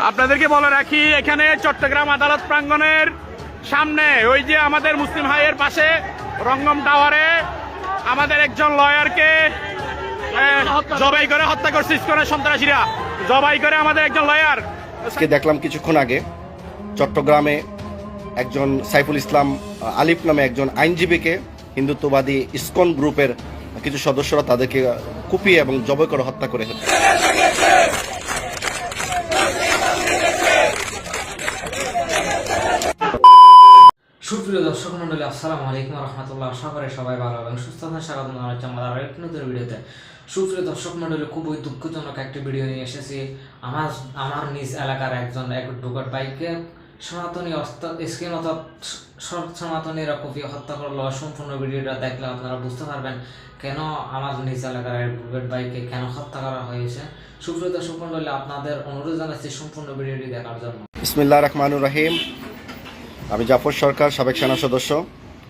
আপনাদেরকে বলে রাখি, এখানে চট্টগ্রাম আদালত প্রাঙ্গণের সামনে ওই যে আমাদের মুসলিম ভাইয়ের পাশে রঙ্গম টাওয়ারে আমাদের একজন লয়ারকে জবাই করে হত্যা করছে ইসকনের সন্ত্রাসীরা। জবাই করে আমাদের একজন লয়ার। আজকে দেখলাম কিছুক্ষণ আগে চট্টগ্রামে একজন সাইফুল ইসলাম আলিফ নামে একজন আইনজীবীকে হিন্দুত্ববাদী ইসকন গ্রুপের কিছু সদস্যরা তাদেরকে কুপিয়ে এবং জবাই করে হত্যা করে। সুপ্রিয় দর্শক মন্ডলী, আসসালামু আলাইকুম রহমতুল্লাহ। আশা করে সবাই ভালো এবং সুস্থ আছেন। স্বাগত জানাচ্ছি আমাদের আরো একটি নতুন ভিডিওতে। সুপ্রিয় দর্শক মন্ডলী, খুবই দুঃখজনক একটি ভিডিও নিয়ে এসেছি। আমার নিজ এলাকার একজন অ্যাডভোকেট ভাইকে সনাতনী সনাতনীরা কুপিয়ে হত্যা করলো। সম্পূর্ণ ভিডিওটা দেখলে আপনারা বুঝতে পারবেন কেন আমার নিজ এলাকার অ্যাডভোকেট ভাইকে কেন হত্যা করা হয়েছে। সুপ্রিয় দর্শক মন্ডলী, আপনাদের অনুরোধ জানাচ্ছি সম্পূর্ণ ভিডিওটি দেখার জন্য। বিসমিল্লাহির রহমানির রহিম। আমি জাফর সরকার, সাবেক সেনা সদস্য।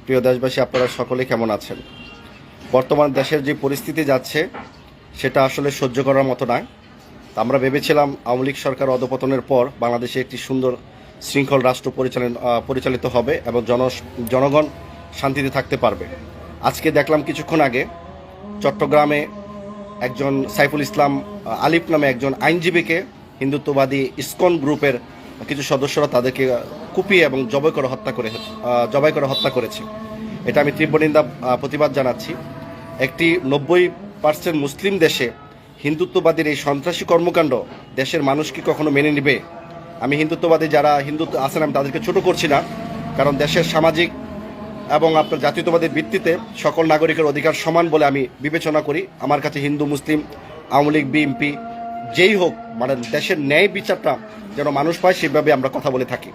প্রিয় দেশবাসী, আপনারা সকলে কেমন আছেন? বর্তমান দেশের যে পরিস্থিতি যাচ্ছে সেটা আসলে সহ্য করার মতো নয়। আমরা ভেবেছিলাম আওয়ামী লীগ সরকার অধপতনের পর বাংলাদেশে একটি সুন্দর শৃঙ্খল রাষ্ট্র পরিচালিত হবে এবং জনগণ শান্তিতে থাকতে পারবে। আজকে দেখলাম কিছুক্ষণ আগে চট্টগ্রামে একজন সাইফুল ইসলাম আলিফ নামে একজন আইনজীবীকে হিন্দুত্ববাদী ইসকন গ্রুপের কিছু সদস্যরা তাদেরকে কুপিয়ে এবং জবাই করে হত্যা করেছে। এটা আমি তীব্র নিন্দা প্রতিবাদ জানাচ্ছি। একটি 90% মুসলিম দেশে হিন্দুত্ববাদীর এই সন্ত্রাসী কর্মকাণ্ড দেশের মানুষ কি কখনো মেনে নেবে? আমি হিন্দুত্ববাদী যারা হিন্দুত্ব আছেন আমি তাদেরকে ছোট করছি না, কারণ দেশের সামাজিক এবং আপনার জাতীয়তাবাদের ভিত্তিতে সকল নাগরিকের অধিকার সমান বলে আমি বিবেচনা করি। আমার কাছে হিন্দু, মুসলিম, আওয়ামী লীগ, বিএনপি যেই হোক, মানে দেশের ন্যায় বিচারটা যেন মানুষ পায় সেভাবে আমরা কথা বলে থাকি।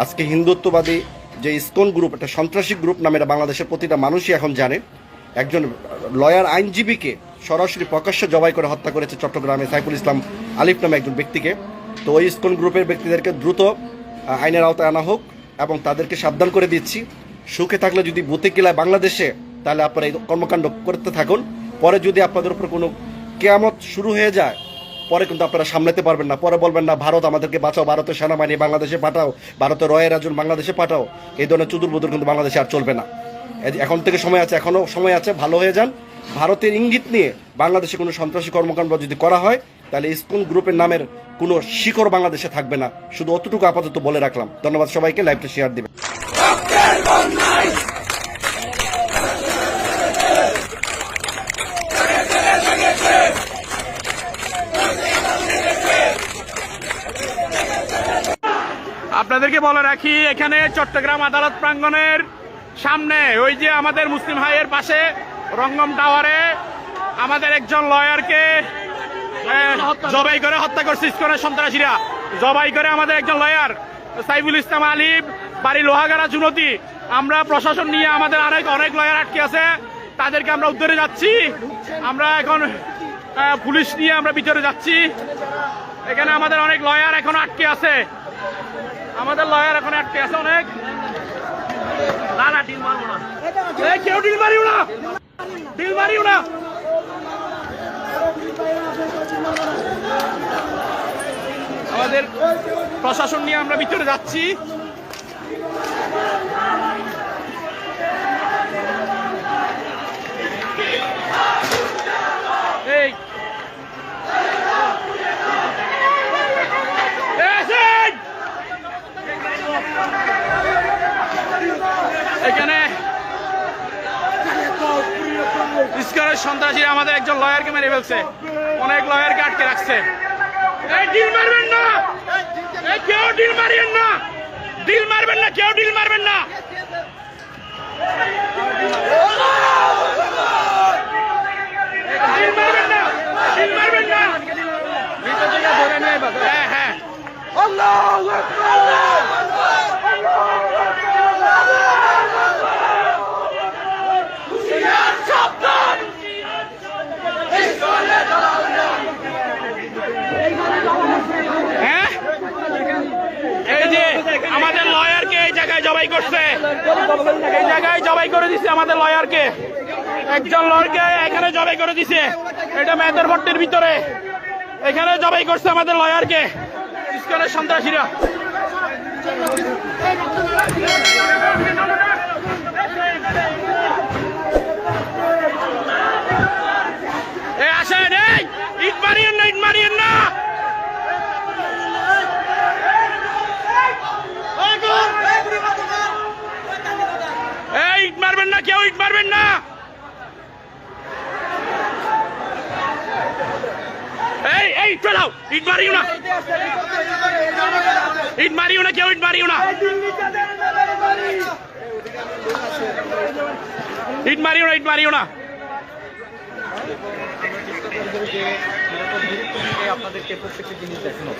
আজকে হিন্দুত্ববাদী যে ইসকন গ্রুপ, একটা সন্ত্রাসী গ্রুপ নামে বাংলাদেশের প্রতিটা মানুষই এখন জানে। একজন লয়ার আইনজীবীকে সরাসরি প্রকাশ্যে জবাই করে হত্যা করেছে চট্টগ্রামে সাইফুল ইসলাম আলিফ নামে একজন ব্যক্তিকে। তো ওই ইসকন গ্রুপের ব্যক্তিদেরকে দ্রুত আইনের আওতায় আনা হোক এবং তাদেরকে সাবধান করে দিচ্ছি, সুখে থাকলে যদি বুতে কিলায় বাংলাদেশে, তাহলে আপনারা এই কর্মকাণ্ড করতে থাকুন। পরে যদি আপনাদের উপর কোনো কেয়ামত শুরু হয়ে যায়, পরে কিন্তু আপনারা সামলাতে পারবেন না। পরে বলবেন না ভারত আমাদেরকে বাঁচাও, ভারতের সেনাবাহিনী বাংলাদেশে পাঠাও, ভারতের রয়ের একজন বাংলাদেশে পাঠাও। এই ধরনের চুদুরবুদুর কিন্তু বাংলাদেশে আর চলবে না। এখন থেকে সময় আছে, এখনও সময় আছে, ভালো হয়ে যান। ভারতের ইঙ্গিত নিয়ে বাংলাদেশে কোনো সন্ত্রাসী কর্মকাণ্ড যদি করা হয়, তাহলে ইসকন গ্রুপের নামের কোনো শিকড় বাংলাদেশে থাকবে না। শুধু অতটুকু আপাতত বলে রাখলাম। ধন্যবাদ সবাইকে। লাইভটা শেয়ার দিবেন। আপনাদেরকে বলে রাখি, এখানে চট্টগ্রাম আদালত প্রাঙ্গণের সামনে ওই যে আমাদের মুসলিম ভাইয়ের পাশে রঙ্গম টাওয়ারে আমাদের একজন লয়ারকে জবাই করে হত্যা করছে ইসকনের সন্ত্রাসীরা। জবাই করে আমাদের একজন লয়ার সাইফুল ইসলাম আলিফ, বাড়ি লোহাগাড়া চুনতি। আমরা প্রশাসন নিয়ে আমাদের অনেক লয়ার আটকে আছে, তাদেরকে আমরা উদ্ধারে যাচ্ছি। আমরা এখন পুলিশ নিয়ে আমরা ভিতরে যাচ্ছি। এখানে আমাদের অনেক লয়ার এখন আটকে আছে, আমাদের লয়ার এখন আটকে আছে অনেক। না ডিল মারবো না, কেউ ডিল মারিও না, ডিল মারিও না। আমাদের প্রশাসন নিয়ে আমরা ভিতরে যাচ্ছি। এই এখানে ইসকনের সন্ত্রাসীরা আমাদের একজন লয়ারকে মেরে ফেলছে, অনেক লয়ারকে আটকে রাখছে। ডিল মারবেন না, কেউ ডিল মারিয়েন না, ডিল মারবেন না, কেউ ডিল মারবেন না। ডিল মারবেন না, ডিল মারবেন না। হ্যাঁ হ্যাঁ, আল্লাহু আকবার, আমাদের লয়ারকে এই জায়গায় জবাই করছে, এই জায়গায় জবাই করে দিছে আমাদের লয়ারকে। একজন লয়ারকে এখানে জবাই করে দিছে, এটা মেদরপট্টির ভিতরে। এখানে জবাই করছে আমাদের লয়ারকে। ইসকনের সন্ত্রাসীরা। আসেন, এই ইট মারিয়েন না, ইট মারিয়েন না। এই ইট মারবেন না, কেউ ইট মারবেন না। এই চলাও, ইট মারিও না, ইট মারিও না, কেউ ইট মারিও না, ইট মারিও না, ইট মারিও না। আপনাদেরকে প্রত্যেকটা জিনিস দেখানো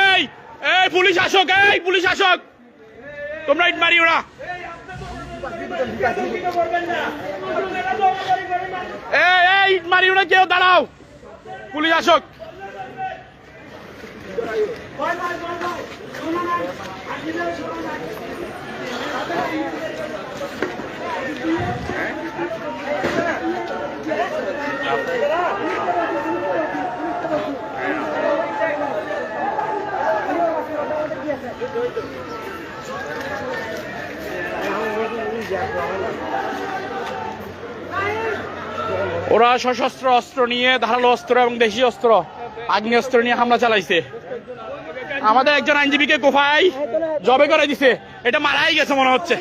এই এই পুলিশ আসক, এই পুলিশ আসক, তোমরা ইট মারিও না। এই ইট মারিও না, কেউ দাঁড়াও, পুলিশ আসক। ওরা সশস্ত্র অস্ত্র নিয়ে, ধারালো অস্ত্র এবং দেশীয় অস্ত্র, আগ্নেয়াস্ত্র নিয়ে হামলা চালাইছে। আমাদের একজন আইনজীবীকে কোফায় জবে করে দিছে, এটা মারাই গেছে মনে হচ্ছে,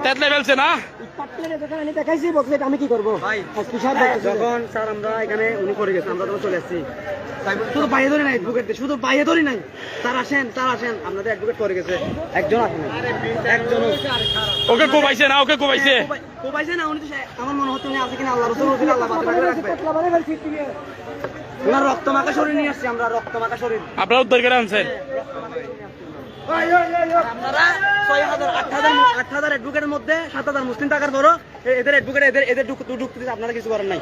তেতলে ফেলছে না। আমি কি করবো যখন স্যার আমরা এখানে উনি করে গেছে, আমরা তখন চলে আসছি, শুধু বাইরে ধরে নাই অ্যাডভোকেট, শুধু বাইরে ধরে নাই, স্যার আসেন, স্যার আসেন, আপনাদের অ্যাডভোকেট করে গেছে, একজন আসেন, একজন ওকে কোবাইছে না, ওকে কোবাইছে, কোবাইছে না। উনি তো আমার মনে হচ্ছে উনি আছে কিনা আল্লাহ রসুল, আল্লাহ রাখবে। ওনার রক্ত মাখা শরীর নিয়ে আসছি আমরা, রক্ত মাখা শরীর আপনারা উদ্ধার করে আনছেন। আপনারা 6,000 8,000 অ্যাডভোকেটের মধ্যে 7,000 মুসলিম টাকার বড় এদের অ্যাডভোকেট, এদের ঢুকতে দিতে আপনারা কিছু করেন নাই,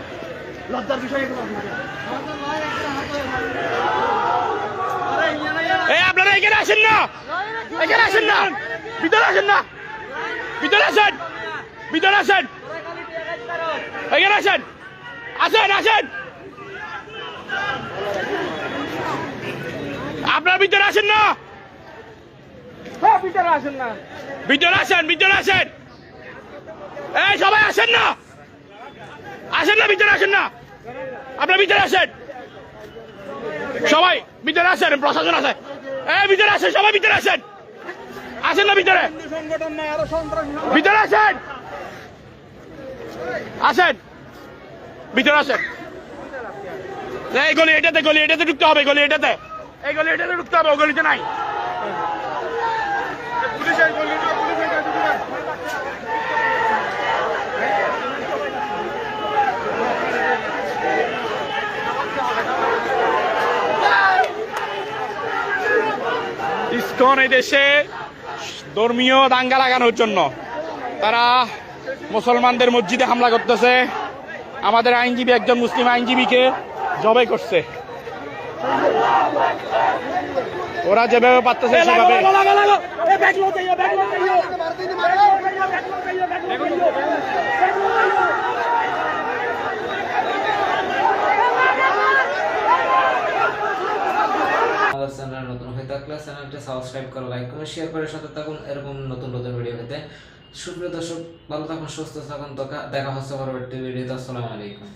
লজ্জার বিষয় এগুলো। এই আপনারা এখানে আসেন না, এখানে আসেন না, ভিতরে আসেন না, ভিতরে আসেন, ভিতরে আসেন, এখানে আসেন, আসেন, আসেন, আপনারা ভিতরে আসেন না, ভিতরে আসেন না, ভিতরে আসেন, ভিতরে আসেন, এই সবাই আসেন না, আসেন না, ভিতরে আসেন না, আপনারা ভিতরে আসেন, সবাই ভিতরে আসেন, প্রশাসন আছে, এই ভিতরে আসেন, সবাই ভিতরে আসেন, আসেন না ভিতরে, ভিতরে আসেন, আসেন, ভিতরে আসেন। এই গলি এটাতে, গলি এটাতে ঢুকতে হবে, গলি এটাতে, এই গলি এটাতে ঢুকতে হবে, ও গলিতে নাই। ইসকন এই দেশে ধর্মীয় দাঙ্গা লাগানোর জন্য তারা মুসলমানদের মসজিদে হামলা করতেছে, আমাদের আইনজীবী একজন মুসলিম আইনজীবীকে জবাই করছে। ওরা যেভাবে পারতেছে সেভাবে। আমাদের চ্যানেল নতুন হয়ে থাকলে চ্যানেলটি সাবস্ক্রাইব করে, লাইক করে, শেয়ার করে সাথে থাকুন এরকম নতুন নতুন ভিডিও পেতে। সুপ্রিয় দর্শক, ভালো থাকুন, সুস্থ থাকুন, দেখা হচ্ছে পরবর্তী ভিডিওতে। আসসালামু আলাইকুম।